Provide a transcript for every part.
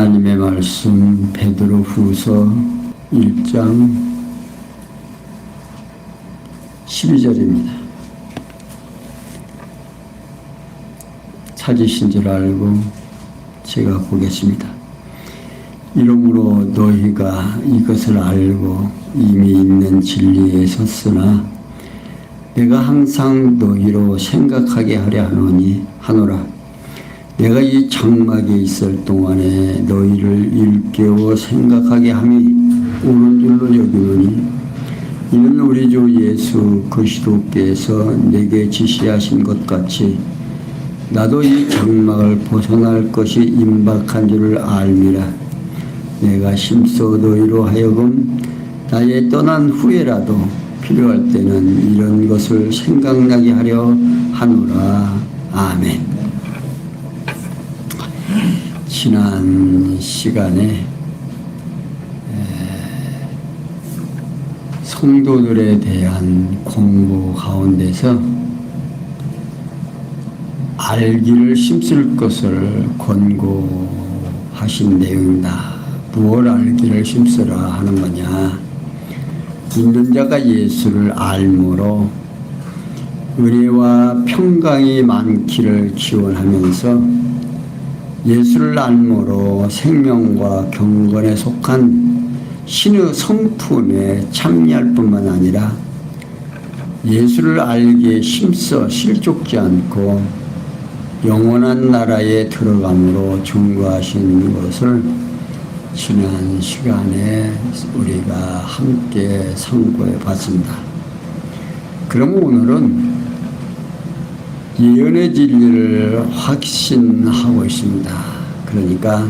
하나님의 말씀 베드로후서 1장 12절입니다. 찾으신 줄 알고 제가 보겠습니다. 이러므로 너희가 이것을 알고 이미 있는 진리에 섰으나 내가 항상 너희로 생각하게 하려 하노라. 내가 이 장막에 있을 동안에 너희를 일깨워 생각하게 함이 옳은 줄로 여기노니 이는 우리 주 예수 그리스도께서 내게 지시하신 것 같이 나도 이 장막을 벗어날 것이 임박한 줄을 알미라. 내가 심써 너희로 하여금 나의 떠난 후에라도 필요할 때는 이런 것을 생각나게 하려 하노라. 아멘. 지난 시간에 성도들에 대한 공부 가운데서 알기를 힘쓸 것을 권고하신 내용이다. 무엇 알기를 힘쓰라 하는 거냐? 믿는 자가 예수를 알므로 은혜와 평강이 많기를 기원하면서 예수를 알므로 생명과 경건에 속한 신의 성품에 참여할 뿐만 아니라 예수를 알기에 힘써 실족지 않고 영원한 나라에 들어감으로 증거하신 것을 지난 시간에 우리가 함께 상고해 봤습니다. 그럼 오늘은 예언의 진리를 확신하고 있습니다. 그러니까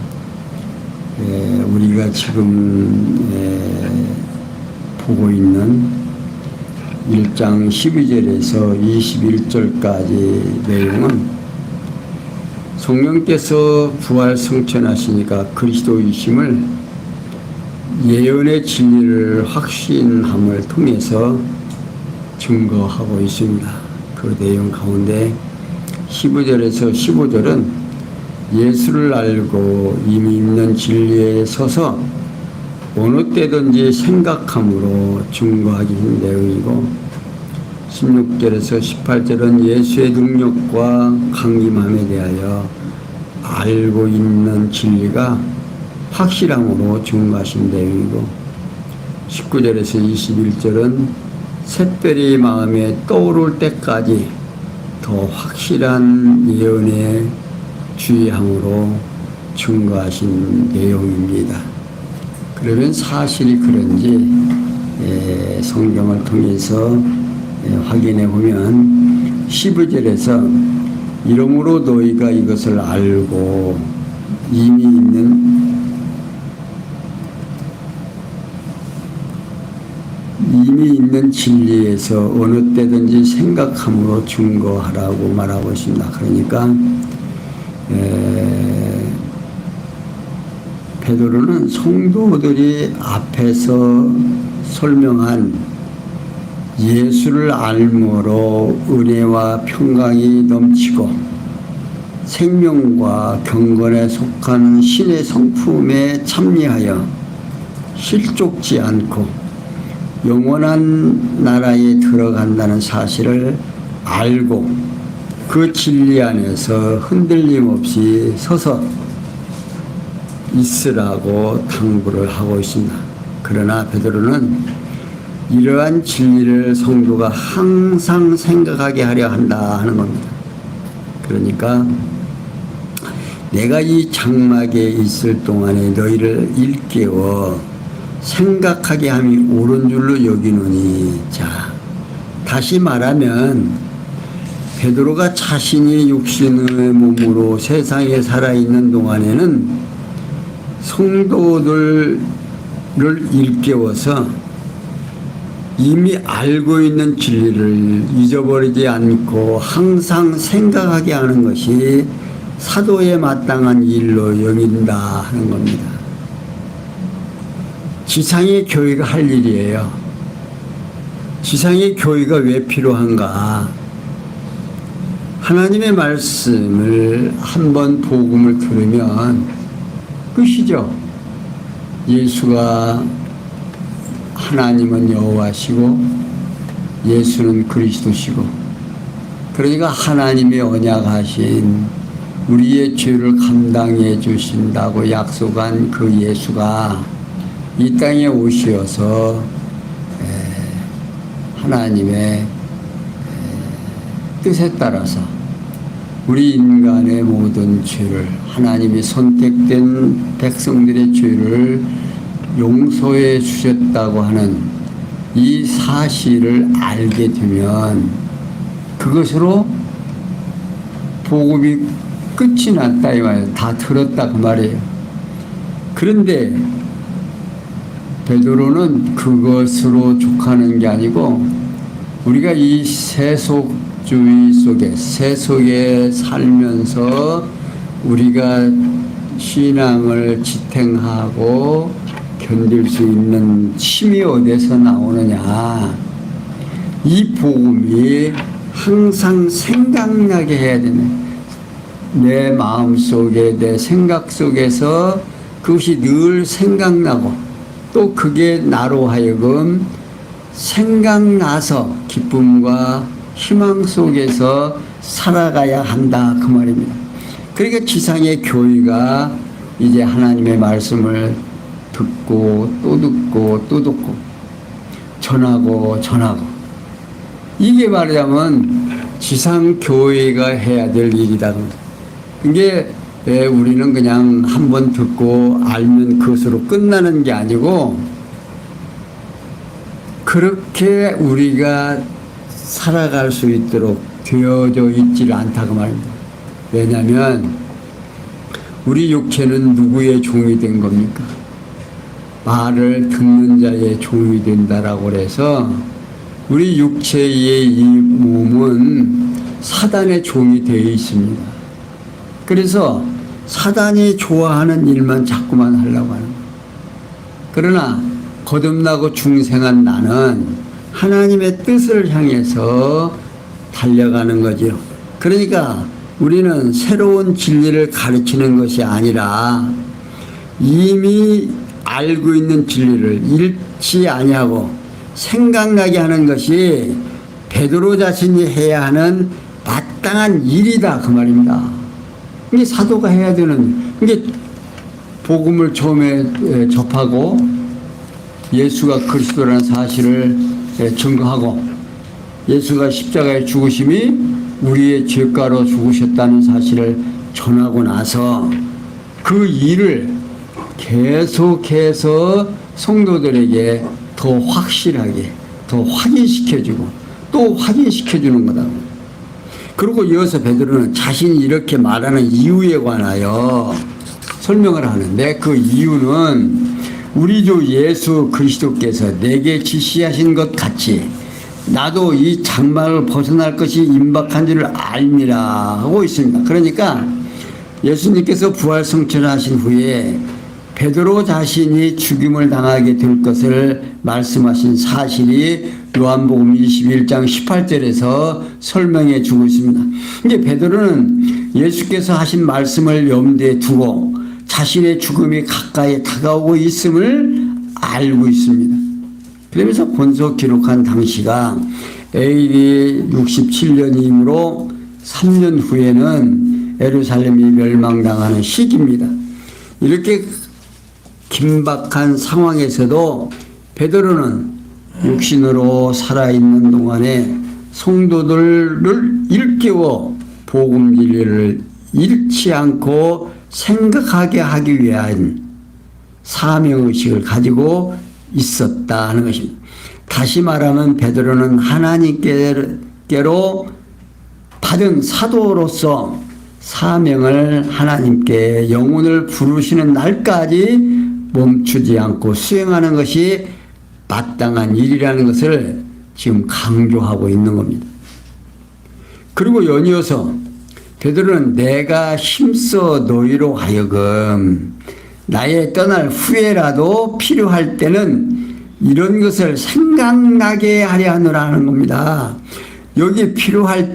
우리가 지금 보고 있는 1장 12절에서 21절까지 내용은 성령께서 부활 성천하시니까 그리스도이심을 예언의 진리를 확신함을 통해서 증거하고 있습니다. 그 내용 가운데 15절에서 15절은 예수를 알고 이미 있는 진리에 서서 어느 때든지 생각함으로 증거하기는 내용이고 16절에서 18절은 예수의 능력과 강림함에 대하여 알고 있는 진리가 확실함으로 증거하신 내용이고 19절에서 21절은 샛별이 마음에 떠오를 때까지 더 확실한 예언에 주의함으로 증거하신 내용입니다. 그러면 사실이 그런지 성경을 통해서 확인해 보면 12절에서 이러므로 너희가 이것을 알고 이미 있는 진리에서 어느 때든지 생각함으로 증거하라고 말하고 있습니다. 그러니까 베드로는 성도들이 앞에서 설명한 예수를 알므로 은혜와 평강이 넘치고 생명과 경건에 속한 신의 성품에 참여하여 실족지 않고 영원한 나라에 들어간다는 사실을 알고 그 진리 안에서 흔들림 없이 서서 있으라고 당부를 하고 있습니다. 그러나 베드로는 이러한 진리를 성도가 항상 생각하게 하려 한다 하는 겁니다. 그러니까 내가 이 장막에 있을 동안에 너희를 일깨워 생각하게 함이 옳은 줄로 여기노니. 자, 다시 말하면 베드로가 자신이 육신의 몸으로 세상에 살아있는 동안에는 성도들을 일깨워서 이미 알고 있는 진리를 잊어버리지 않고 항상 생각하게 하는 것이 사도에 마땅한 일로 여긴다 하는 겁니다. 지상의 교회가 할 일이에요. 지상의 교회가 왜 필요한가? 하나님의 말씀을 한번 복음을 들으면 끝이죠. 예수가 하나님은 여호와시고 예수는 그리스도시고, 그러니까 하나님이 언약하신 우리의 죄를 감당해 주신다고 약속한 그 예수가 이 땅에 오시어서 하나님의 뜻에 따라서 우리 인간의 모든 죄를, 하나님이 선택된 백성들의 죄를 용서해 주셨다고 하는 이 사실을 알게 되면 그것으로 복음이 끝이 났다 이 말이에요. 다 들었다 그 말이에요. 그런데 베드로는 그것으로 족하는 게 아니고, 우리가 이 세속주의 속에, 세속에 살면서 우리가 신앙을 지탱하고 견딜 수 있는 힘이 어디서 나오느냐. 이 복음이 항상 생각나게 해야 되네. 내 마음 속에, 내 생각 속에서 그것이 늘 생각나고, 또 그게 나로 하여금 생각나서 기쁨과 희망 속에서 살아가야 한다 그 말입니다. 그러니까 지상의 교회가 이제 하나님의 말씀을 듣고 또 듣고 또 듣고 전하고 이게 말하자면 지상 교회가 해야 될 일이다. 이게 우리는 그냥 한번 듣고 알면 그것으로 끝나는 게 아니고, 그렇게 우리가 살아갈 수 있도록 되어져 있지를 않다고 말입니다. 왜냐하면 우리 육체는 누구의 종이 된 겁니까? 말을 듣는 자의 종이 된다라고 해서 우리 육체의 이 몸은 사단의 종이 되어 있습니다. 그래서 사단이 좋아하는 일만 자꾸만 하려고 하는 거예요. 그러나 거듭나고 중생한 나는 하나님의 뜻을 향해서 달려가는 거죠. 그러니까 우리는 새로운 진리를 가르치는 것이 아니라 이미 알고 있는 진리를 잃지 아니하고 생각나게 하는 것이 베드로 자신이 해야 하는 마땅한 일이다 그 말입니다. 이게 사도가 해야 되는, 이게 복음을 처음에 접하고 예수가 그리스도라는 사실을 증거하고, 예수가 십자가에 죽으심이 우리의 죄가로 죽으셨다는 사실을 전하고 나서 그 일을 계속해서 성도들에게 더 확실하게, 더 확인시켜주고 또 확인시켜주는 거다. 그리고 이어서 베드로는 자신이 이렇게 말하는 이유에 관하여 설명을 하는데, 그 이유는 우리 주 예수 그리스도께서 내게 지시하신 것 같이 나도 이 장막을 벗어날 것이 임박한 줄을 알미라 하고 있습니다. 그러니까 예수님께서 부활 성천하신 후에 베드로 자신이 죽임을 당하게 될 것을 말씀하신 사실이 요한복음 21장 18절에서 설명해 주고 있습니다. 이제 베드로는 예수께서 하신 말씀을 염두에 두고 자신의 죽음이 가까이 다가오고 있음을 알고 있습니다. 그러면서 본서 기록한 당시가 AD 67년이므로 3년 후에는 예루살렘이 멸망당하는 시기입니다. 이렇게 긴박한 상황에서도 베드로는 육신으로 살아있는 동안에 성도들을 일깨워 복음 진리를 잃지 않고 생각하게 하기 위한 사명의식을 가지고 있었다 하는 것입니다. 다시 말하면 베드로는 하나님께로 받은 사도로서 사명을 하나님께 영혼을 부르시는 날까지 멈추지 않고 수행하는 것이 마땅한 일이라는 것을 지금 강조하고 있는 겁니다. 그리고 연이어서 베드로는 내가 힘써 너희로 하여금 나의 떠날 후에라도 필요할 때는 이런 것을 생각나게 하려 하노라는 겁니다. 여기 필요할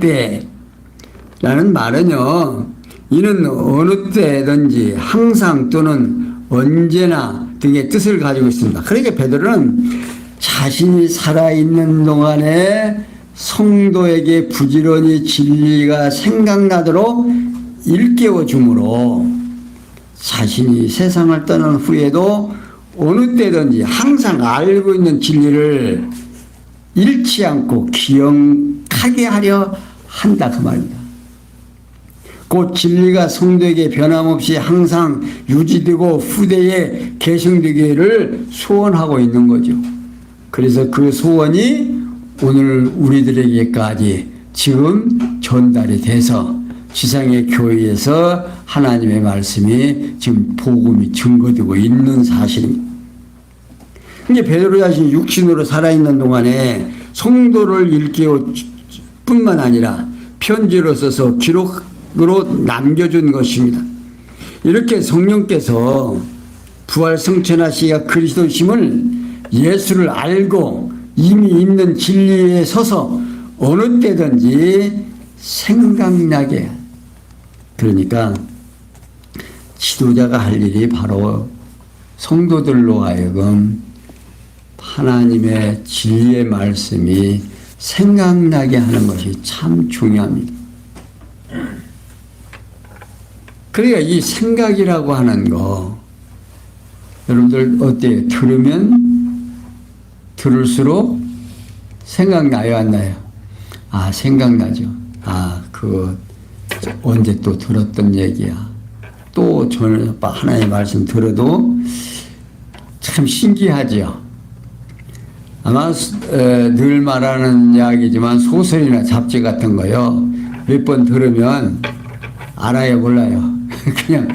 때라는 말은요, 이는 어느 때든지 항상 또는 언제나 등의 뜻을 가지고 있습니다. 그러니까 베드로는 자신이 살아있는 동안에 성도에게 부지런히 진리가 생각나도록 일깨워 주므로 자신이 세상을 떠난 후에도 어느 때든지 항상 알고 있는 진리를 잃지 않고 기억하게 하려 한다 그 말입니다. 곧 진리가 성도에게 변함없이 항상 유지되고 후대에 계승되기를 소원하고 있는 거죠. 그래서 그 소원이 오늘 우리들에게까지 지금 전달이 돼서 지상의 교회에서 하나님의 말씀이 지금 복음이 증거되고 있는 사실입니다. 이제 베드로 자신이 육신으로 살아있는 동안에 성도를 일깨워 뿐만 아니라 편지로 써서 기록으로 남겨준 것입니다. 이렇게 성령께서 부활 성천하시가 그리스도심을 예수를 알고 이미 있는 진리에 서서 어느 때든지 생각나게, 그러니까 지도자가 할 일이 바로 성도들로 하여금 하나님의 진리의 말씀이 생각나게 하는 것이 참 중요합니다. 그러니까 이 생각이라고 하는 거 여러분들 어때요? 들으면 들을수록 생각나요, 안 나요? 아, 생각나죠. 아, 언제 또 들었던 얘기야. 또 저는 하나님의 말씀 들어도 참 신기하죠. 아마 늘 말하는 이야기지만 소설이나 잡지 같은 거요. 몇 번 들으면 알아요, 몰라요. 그냥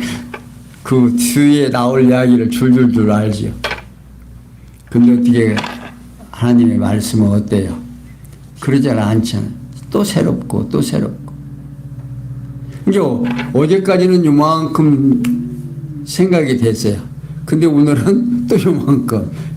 그 뒤에 나올 이야기를 줄줄줄 알죠. 근데 어떻게 하나님의 말씀은 어때요? 그러지 않잖아요. 또 새롭고 또 새롭고. 이제 어제까지는 요만큼 생각이 됐어요. 근데 오늘은 또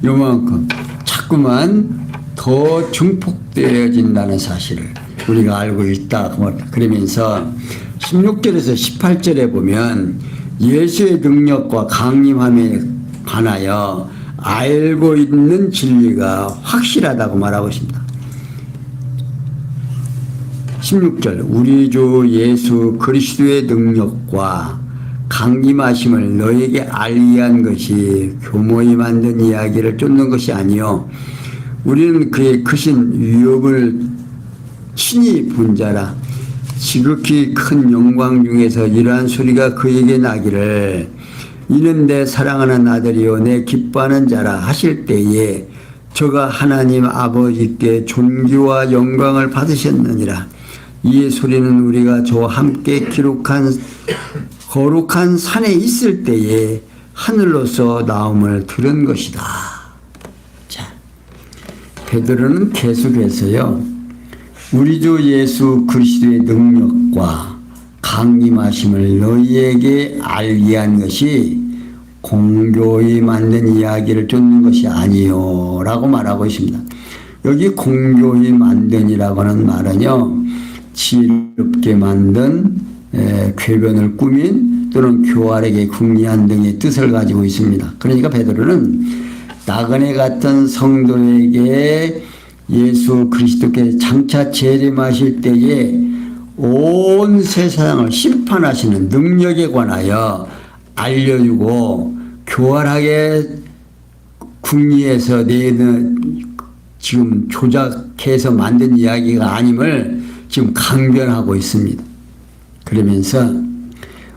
요만큼 자꾸만 더 증폭되어진다는 사실을 우리가 알고 있다. 그러면서 16절에서 18절에 보면 예수의 능력과 강림함에 관하여 알고 있는 진리가 확실하다고 말하고 있습니다. 16절 우리 주 예수 그리스도의 능력과 강림하심을 너에게 알게 한 것이 교모히 만든 이야기를 쫓는 것이 아니요 우리는 그의 크신 위엄을 친히 본 자라. 지극히 큰 영광 중에서 이러한 소리가 그에게 나기를 이는 내 사랑하는 아들이요 내 기뻐하는 자라 하실 때에 저가 하나님 아버지께 존귀와 영광을 받으셨느니라. 이 소리는 우리가 저와 함께 기록한 거룩한 산에 있을 때에 하늘로서 나옴을 들은 것이다. 자, 베드로는 계속해서요. 우리 주 예수 그리스도의 능력과 강림하심을 너희에게 알게 한 것이 공교히 만든 이야기를 쫓는 것이 아니요 라고 말하고 있습니다. 여기 공교히 만든이라고 하는 말은요. 지혜롭게 만든 궤변을 꾸민 또는 교활하게 궁리한 등의 뜻을 가지고 있습니다. 그러니까 베드로는 나그네 같은 성도에게 예수 그리스도께 장차 재림하실 때에 온 세상을 심판하시는 능력에 관하여 알려주고 교활하게 궁리해서 지금 조작해서 만든 이야기가 아님을 지금 강변하고 있습니다. 그러면서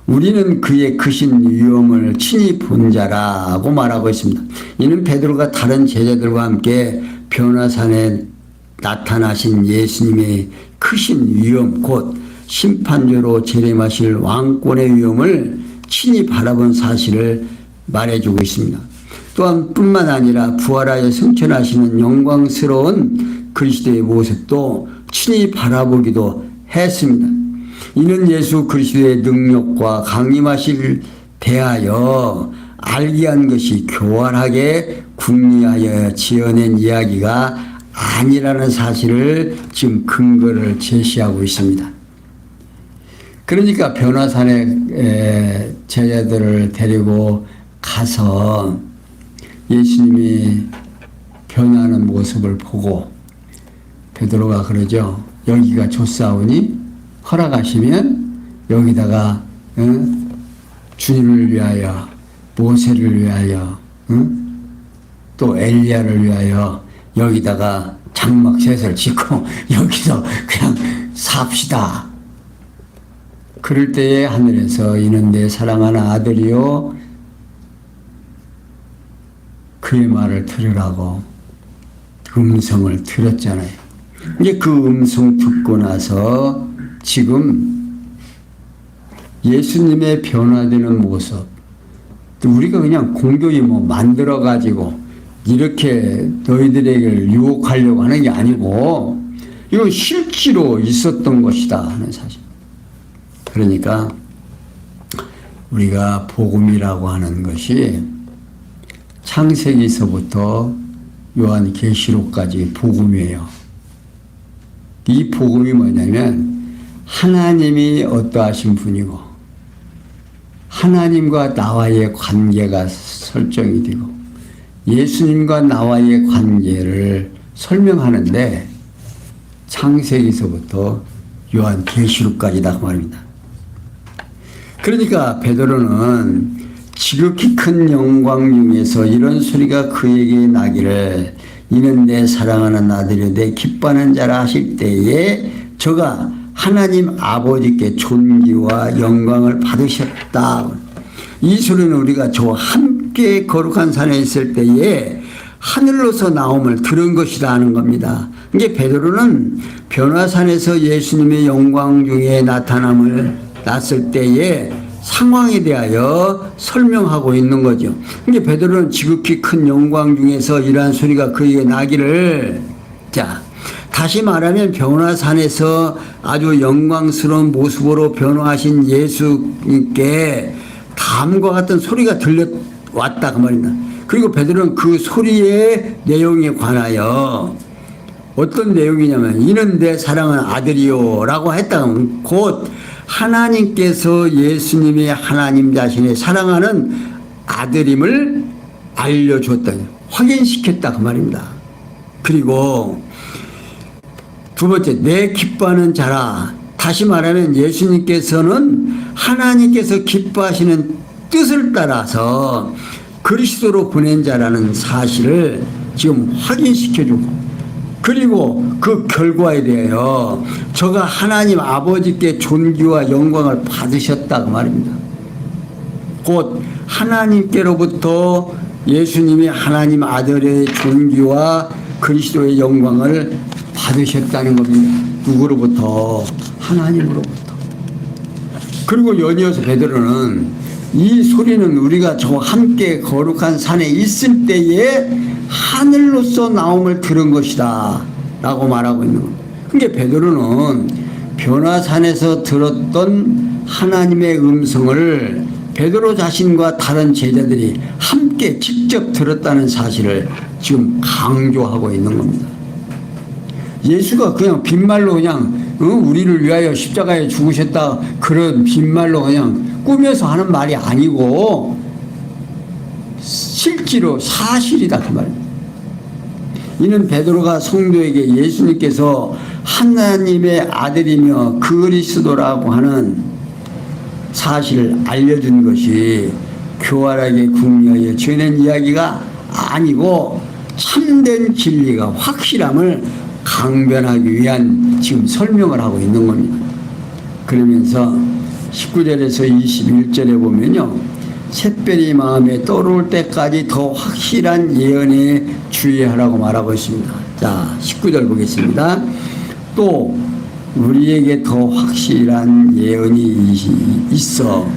우리는 그의 크신 위엄을 친히 본 자라고 말하고 있습니다. 이는 베드로가 다른 제자들과 함께 변화산에 나타나신 예수님의 크신 위엄 곧 심판조로 재림하실 왕권의 위엄을 친히 바라본 사실을 말해주고 있습니다. 또한 뿐만 아니라 부활하여 승천하시는 영광스러운 그리스도의 모습도 친히 바라보기도 했습니다. 이는 예수 그리스도의 능력과 강림하실 대하여 알게 한 것이 교활하게 궁리하여 지어낸 이야기가 아니라는 사실을 지금 근거를 제시하고 있습니다. 그러니까 변화산에 제자들을 데리고 가서 예수님이 변화하는 모습을 보고 베드로가 그러죠. 여기가 좋사오니 허락하시면 여기다가 주님을 위하여 모세를 위하여 또 엘리야를 위하여 여기다가 장막셋을 짓고 여기서 그냥 삽시다. 그럴 때에 하늘에서 이는 내 사랑하는 아들이요 그의 말을 들으라고 음성을 들었잖아요. 이제 그 음성 듣고 나서 지금 예수님의 변화되는 모습, 우리가 그냥 공교히 뭐 만들어가지고 이렇게 너희들에게 유혹하려고 하는 게 아니고 이건 실제로 있었던 것이다 하는 사실. 그러니까 우리가 복음이라고 하는 것이 창세기서부터 요한계시록까지 복음이에요. 이 복음이 뭐냐면 하나님이 어떠하신 분이고 하나님과 나와의 관계가 설정이 되고 예수님과 나와의 관계를 설명하는데 창세기서부터 요한계시록까지다 그 말입니다. 그러니까 베드로는 지극히 큰 영광 중에서 이런 소리가 그에게 나기를 이는 내 사랑하는 아들이요 내 기뻐하는 자라 하실 때에 저가 하나님 아버지께 존귀와 영광을 받으셨다. 이 소리는 우리가 저와 함께 거룩한 산에 있을 때에 하늘로서 나옴을 들은 것이다 하는 겁니다. 이게 베드로는 변화산에서 예수님의 영광 중에 나타남을 났을 때에 상황에 대하여 설명하고 있는 거죠. 이게 베드로는 지극히 큰 영광 중에서 이러한 소리가 그에게 나기를, 자, 다시 말하면 변화산에서 아주 영광스러운 모습으로 변화하신 예수님께 다음과 같은 소리가 들려왔다 그 말입니다. 그리고 베드로는 그 소리의 내용에 관하여 어떤 내용이냐면 이는 내 사랑하는 아들이요 라고 했다면 곧 하나님께서 예수님이 하나님 자신의 사랑하는 아들임을 알려줬다, 확인시켰다 그 말입니다. 그리고 두 번째, 내 기뻐하는 자라. 다시 말하면 예수님께서는 하나님께서 기뻐하시는 뜻을 따라서 그리스도로 보낸 자라는 사실을 지금 확인시켜주고, 그리고 그 결과에 대하여 저가 하나님 아버지께 존귀와 영광을 받으셨다 그 말입니다. 곧 하나님께로부터 예수님이 하나님 아들의 존귀와 그리스도의 영광을 받으셨다는 겁니다. 누구로부터? 하나님으로부터. 그리고 연이어서 베드로는 이 소리는 우리가 저와 함께 거룩한 산에 있을 때에 하늘로서 나옴을 들은 것이다 라고 말하고 있는 겁니다. 그러니까 베드로는 변화산에서 들었던 하나님의 음성을 베드로 자신과 다른 제자들이 함께 직접 들었다는 사실을 지금 강조하고 있는 겁니다. 예수가 그냥 빈말로 그냥 우리를 위하여 십자가에 죽으셨다 그런 빈말로 그냥 꾸며서 하는 말이 아니고 실제로 사실이다 그 말입니다. 이는 베드로가 성도에게 예수님께서 하나님의 아들이며 그리스도라고 하는 사실을 알려준 것이 교활하게 궁리하여 전한 이야기가 아니고 참된 진리가 확실함을 강변하기 위한 지금 설명을 하고 있는 겁니다. 그러면서 19절에서 21절에 보면요, 샛별이 마음에 떠오를 때까지 더 확실한 예언에 주의하라고 말하고 있습니다. 자, 19절 보겠습니다. 또 우리에게 더 확실한 예언이 있어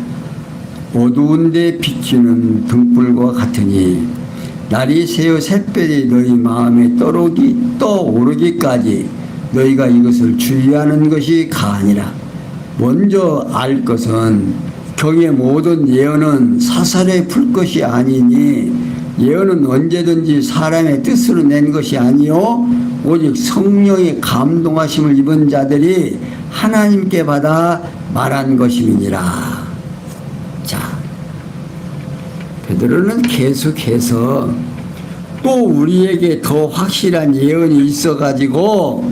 어두운데 비추는 등불과 같으니 날이 새어 샛별이 너희 마음에 떠오르기까지 너희가 이것을 주의하는 것이 가아니라. 먼저 알 것은 경의 모든 예언은 사살에 풀 것이 아니니 예언은 언제든지 사람의 뜻으로 낸 것이 아니요 오직 성령의 감동하심을 입은 자들이 하나님께 받아 말한 것임이니라. 자, 베드로는 계속해서 또 우리에게 더 확실한 예언이 있어가지고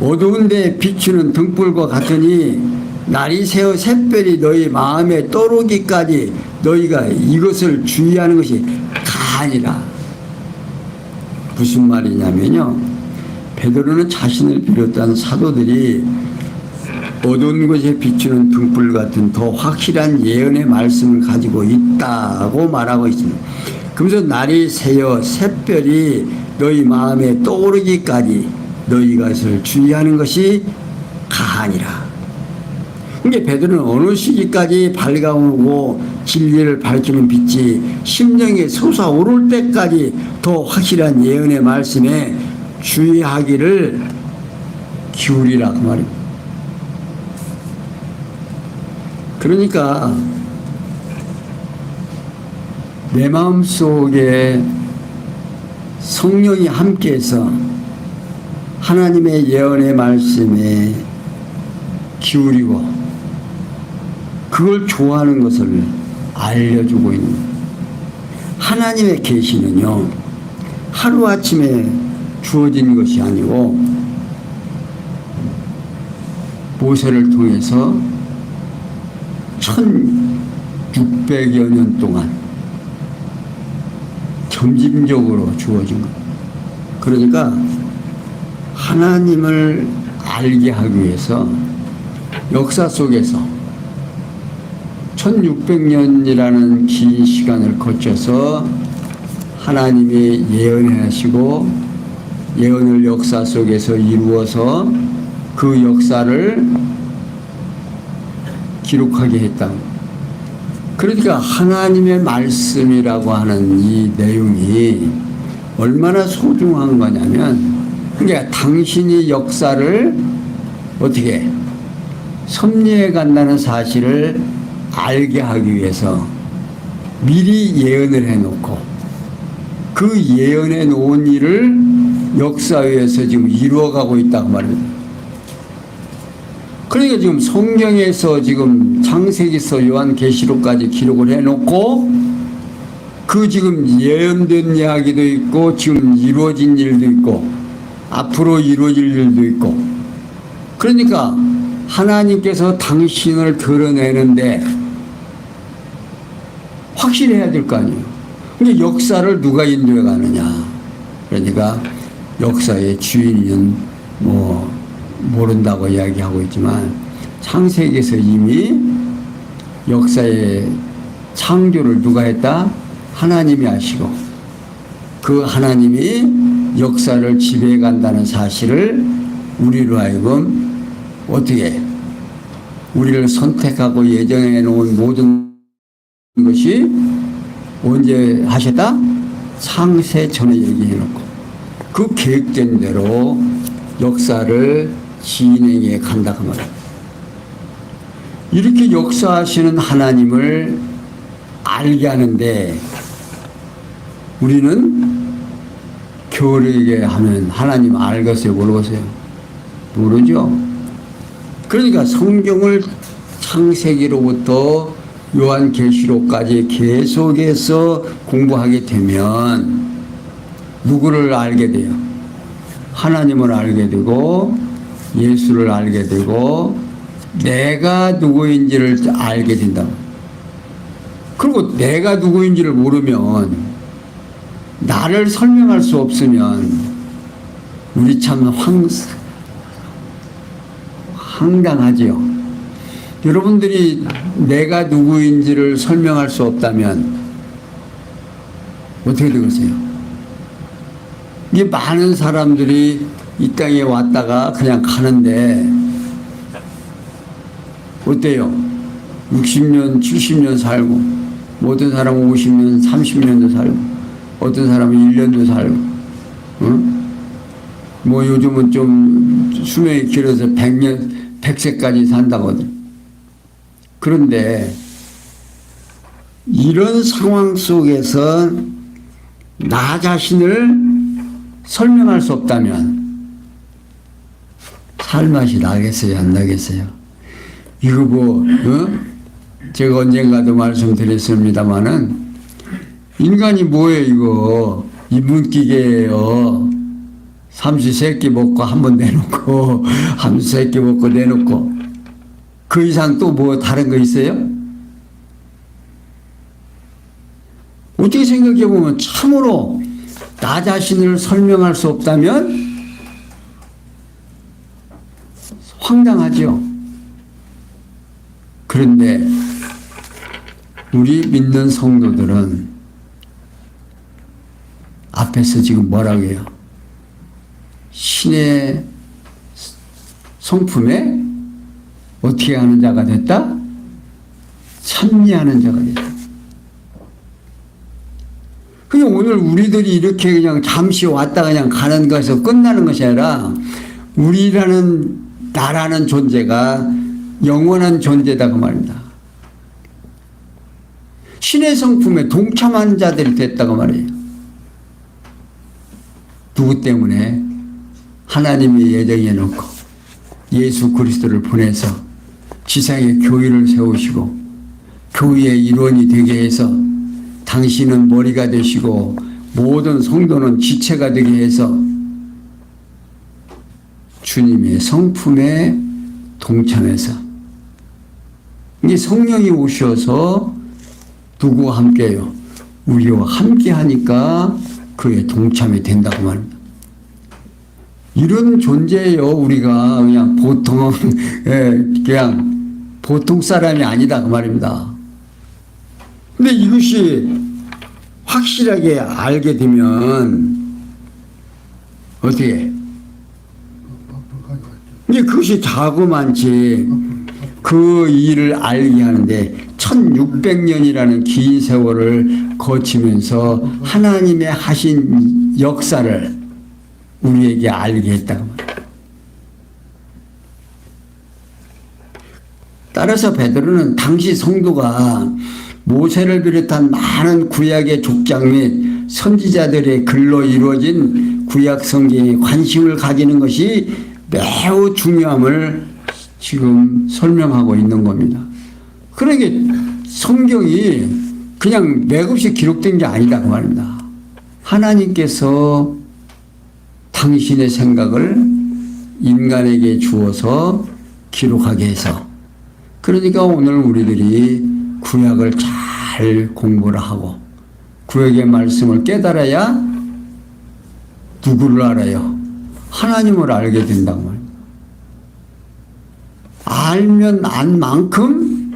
어두운 데 비추는 등불과 같으니 날이 새어 샛별이 너희 마음에 떠오르기까지 너희가 이것을 주의하는 것이 가하니라. 무슨 말이냐면요, 베드로는 자신을 비롯한 사도들이 어두운 곳에 비추는 등불 같은 더 확실한 예언의 말씀을 가지고 있다고 말하고 있습니다. 그래서 날이 새어 샛별이 너희 마음에 떠오르기까지 너희가 이것을 주의하는 것이 가하니라. 그러니까 베드로는 어느 시기까지 밝아오고 진리를 밝히는 빛이 심령에 솟아오를 때까지 더 확실한 예언의 말씀에 주의하기를 기울이라 그 말입니다. 그러니까 내 마음속에 성령이 함께해서 하나님의 예언의 말씀에 기울이고 그걸 좋아하는 것을 알려주고 있는 거예요. 하나님의 계시는요, 하루아침에 주어진 것이 아니고 모세를 통해서 1600여 년 동안 점진적으로 주어진 것. 그러니까 하나님을 알게 하기 위해서 역사 속에서 1600년이라는 긴 시간을 거쳐서 하나님이 예언하시고 예언을 역사 속에서 이루어서 그 역사를 기록하게 했다. 그러니까 하나님의 말씀이라고 하는 이 내용이 얼마나 소중한 거냐면, 그러니까 당신이 역사를 어떻게 섭리해 간다는 사실을 알게 하기 위해서 미리 예언을 해놓고 그 예언해 놓은 일을 역사에서 지금 이루어가고 있다고 말입니다. 그러니까 지금 성경에서 지금 창세기서 요한계시록까지 기록을 해놓고 그 지금 예언된 이야기도 있고 지금 이루어진 일도 있고 앞으로 이루어질 일도 있고, 그러니까 하나님께서 당신을 드러내는데 확실해야 될 거 아니에요. 근데 역사를 누가 인도해 가느냐? 그러니까 역사의 주인은 모른다고 이야기하고 있지만 창세기에서 이미 역사의 창조를 누가 했다? 하나님이 하시고 그 하나님이 역사를 지배해 간다는 사실을 우리로 하여금 어떻게 우리를 선택하고 예정해 놓은 모든 것이 언제 하셨다? 창세 전에 얘기해 놓고 그 계획된 대로 역사를 진행해 간다 그 말이에요. 이렇게 역사하시는 하나님을 알게 하는데 우리는 교리게 하면 하나님 알겠어요? 모르겠어요? 모르죠. 그러니까 성경을 창세기로부터 요한계시록까지 계속해서 공부하게 되면 누구를 알게 돼요? 하나님을 알게 되고 예수를 알게 되고 내가 누구인지를 알게 된다. 그리고 내가 누구인지를 모르면 나를 설명할 수 없으면 우리 참 황당하지요. 여러분들이 내가 누구인지를 설명할 수 없다면 어떻게 되겠어요? 이게 많은 사람들이 이 땅에 왔다가 그냥 가는데 어때요? 60년, 70년 살고 어떤 사람은 50년, 30년도 살고 어떤 사람은 1년도 살고 뭐 요즘은 좀 수명이 길어서 100년, 100세까지 산다거든. 그런데 이런 상황 속에서 나 자신을 설명할 수 없다면 살맛이 나겠어요? 안 나겠어요? 이거 제가 언젠가도 말씀드렸습니다마는 인간이 뭐예요, 이거? 이분기계예요. 삼시세끼 먹고 한 번 내놓고, 삼시세끼 먹고 내놓고. 그 이상 또 뭐 다른 거 있어요? 어떻게 생각해 보면 참으로 나 자신을 설명할 수 없다면 황당하죠. 그런데 우리 믿는 성도들은 앞에서 지금 뭐라고 해요? 신의 성품에 어떻게 하는 자가 됐다? 찬미하는 자가 됐다. 그냥 오늘 우리들이 이렇게 그냥 잠시 왔다 그냥 가는 것에서 끝나는 것이 아니라 우리라는 나라는 존재가 영원한 존재다 그 말입니다. 신의 성품에 동참하는 자들이 됐다고 말이에요. 누구 때문에? 하나님이 예정해 놓고 예수 그리스도를 보내서 지상에 교회를 세우시고 교회의 일원이 되게 해서 당신은 머리가 되시고 모든 성도는 지체가 되게 해서 주님의 성품에 동참해서 이게 성령이 오셔서 누구와 함께해요? 우리와 함께 하니까 그에 동참이 된다고 말합니다. 이런 존재예요. 우리가 그냥 보통 그냥 보통 사람이 아니다 그 말입니다. 근데 이것이 확실하게 알게 되면 어떻게? 이제 그것이 자그만치 그 일을 알게 하는데 1600년이라는 긴 세월을 거치면서 하나님의 하신 역사를 우리에게 알게 했다고 말합니다. 따라서 베드로는 당시 성도가 모세를 비롯한 많은 구약의 족장 및 선지자들의 글로 이루어진 구약 성경에 관심을 가지는 것이 매우 중요함을 지금 설명하고 있는 겁니다. 그러니까 성경이 그냥 맥없이 기록된 게 아니다 그 말입니다. 하나님께서 당신의 생각을 인간에게 주어서 기록하게 해서 그러니까 오늘 우리들이 구약을 잘 공부를 하고 구약의 말씀을 깨달아야 누구를 알아요? 하나님을 알게 된다고 말입니다. 알면 안 만큼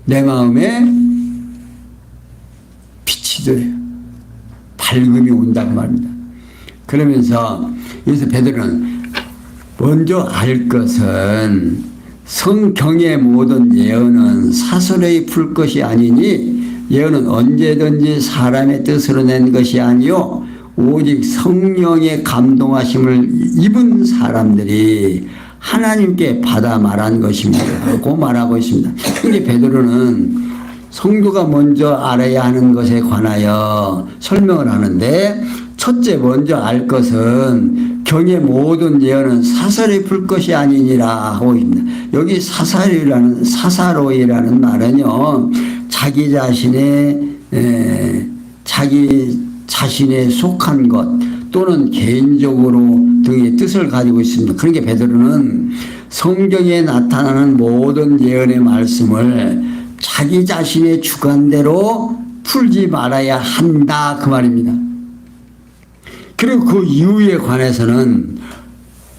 내 마음에 빛이 돼요. 밝음이 온다고 말입니다. 그러면서 여기서 베드로는 먼저 알 것은 성경의 모든 예언은 사설의 풀 것이 아니니 예언은 언제든지 사람의 뜻으로 낸 것이 아니요 오직 성령의 감동하심을 입은 사람들이 하나님께 받아 말한 것입니다라고 말하고 있습니다. 이게 베드로는 성도가 먼저 알아야 하는 것에 관하여 설명을 하는데 첫째 먼저 알 것은 경의 모든 예언은 사사로이 풀 것이 아니니라 하고 있습니다. 여기 사사로이라는 말은요 자기 자신에 속한 것 또는 개인적으로 등의 뜻을 가지고 있습니다. 그러니까 베드로는 성경에 나타나는 모든 예언의 말씀을 자기 자신의 주관대로 풀지 말아야 한다 그 말입니다. 그리고 그 이유에 관해서는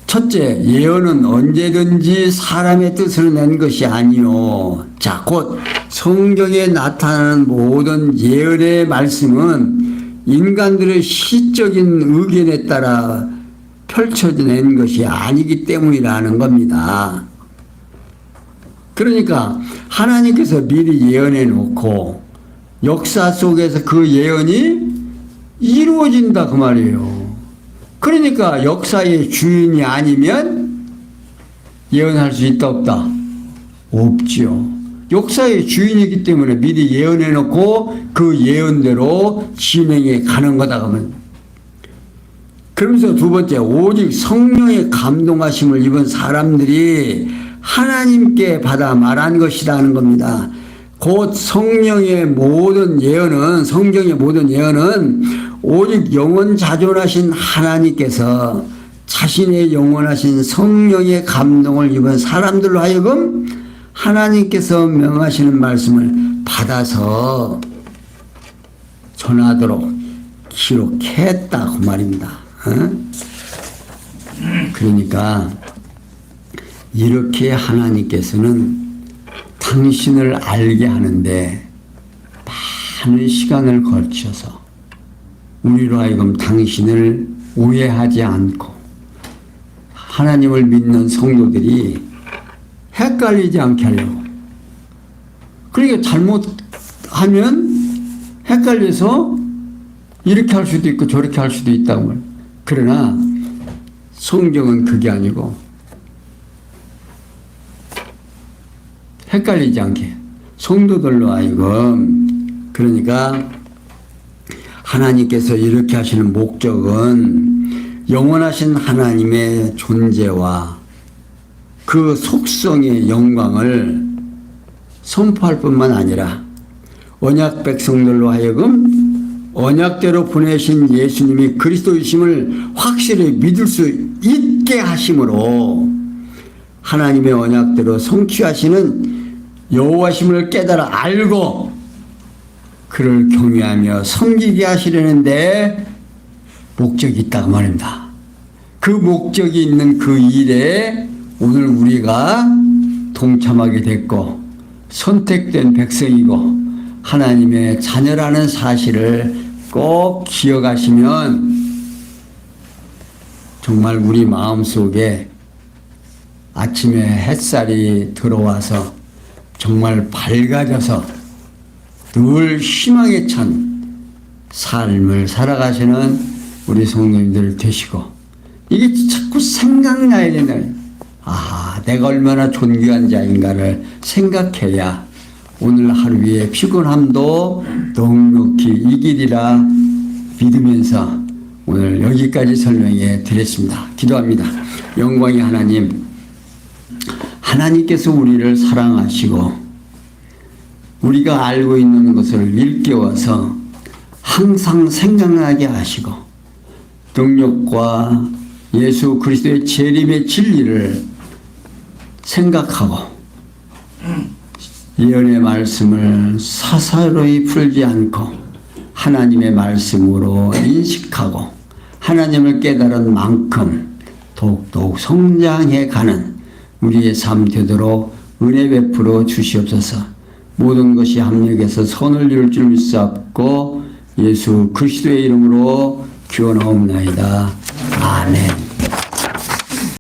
첫째, 예언은 언제든지 사람의 뜻으로 낸 것이 아니요. 자, 곧 성경에 나타나는 모든 예언의 말씀은 인간들의 시적인 의견에 따라 펼쳐낸 것이 아니기 때문이라는 겁니다. 그러니까 하나님께서 미리 예언해 놓고 역사 속에서 그 예언이 이루어진다 그 말이에요. 그러니까 역사의 주인이 아니면 예언할 수 있다 없다? 없죠. 역사의 주인이기 때문에 미리 예언해 놓고 그 예언대로 진행해 가는 거다 그러면. 그러면서 두 번째, 오직 성령의 감동하심을 입은 사람들이 하나님께 받아 말한 것이라는 겁니다. 곧 성령의 모든 예언은, 성경의 모든 예언은 오직 영원 자존하신 하나님께서 자신의 영원하신 성령의 감동을 입은 사람들로 하여금 하나님께서 명하시는 말씀을 받아서 전하도록 기록했다 그 말입니다. 그러니까 이렇게 하나님께서는 당신을 알게 하는데 많은 시간을 거쳐서 우리로 하여금 당신을 오해하지 않고 하나님을 믿는 성도들이 헷갈리지 않게 하려고. 그러니까 잘못하면 헷갈려서 이렇게 할 수도 있고 저렇게 할 수도 있다고 말. 그러나 성경은 그게 아니고 헷갈리지 않게 성도들로 하여금, 그러니까 하나님께서 이렇게 하시는 목적은 영원하신 하나님의 존재와 그 속성의 영광을 선포할 뿐만 아니라 언약 백성들로 하여금 언약대로 보내신 예수님이 그리스도이심을 확실히 믿을 수 있게 하심으로 하나님의 언약대로 성취하시는 여호와심을 깨달아 알고 그를 경외하며 섬기게 하시려는데 목적이 있다고 말입니다. 그 목적이 있는 그 일에 오늘 우리가 동참하게 됐고 선택된 백성이고 하나님의 자녀라는 사실을 꼭 기억하시면 정말 우리 마음속에 아침에 햇살이 들어와서 정말 밝아져서 늘 희망에 찬 삶을 살아가시는 우리 성도님들 되시고, 이게 자꾸 생각나야 되는, 내가 얼마나 존귀한 자인가를 생각해야 오늘 하루의 피곤함도 넉넉히 이기리라 믿으면서 오늘 여기까지 설명해 드렸습니다. 기도합니다. 영광의 하나님, 하나님께서 우리를 사랑하시고 우리가 알고 있는 것을 일깨워서 항상 생각나게 하시고 능력과 예수 그리스도의 재림의 진리를 생각하고 예언의 말씀을 사사로이 풀지 않고 하나님의 말씀으로 인식하고 하나님을 깨달은 만큼 더욱더욱 성장해 가는 우리의 삶 되도록 은혜 베풀어 주시옵소서. 모든 것이 합력해서 선을 이룰 줄 믿사옵고 예수 그리스도의 이름으로 기원하옵나이다. 아멘.